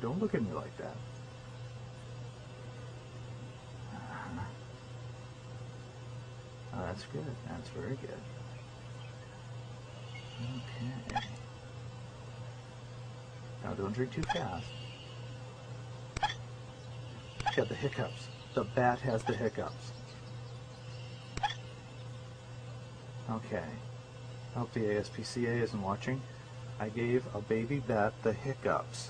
don't look at me like that. Oh, that's good. That's very good. Okay. Now don't drink too fast. She had the hiccups. The bat has the hiccups. Okay. I hope the ASPCA isn't watching. I gave a baby bat the hiccups.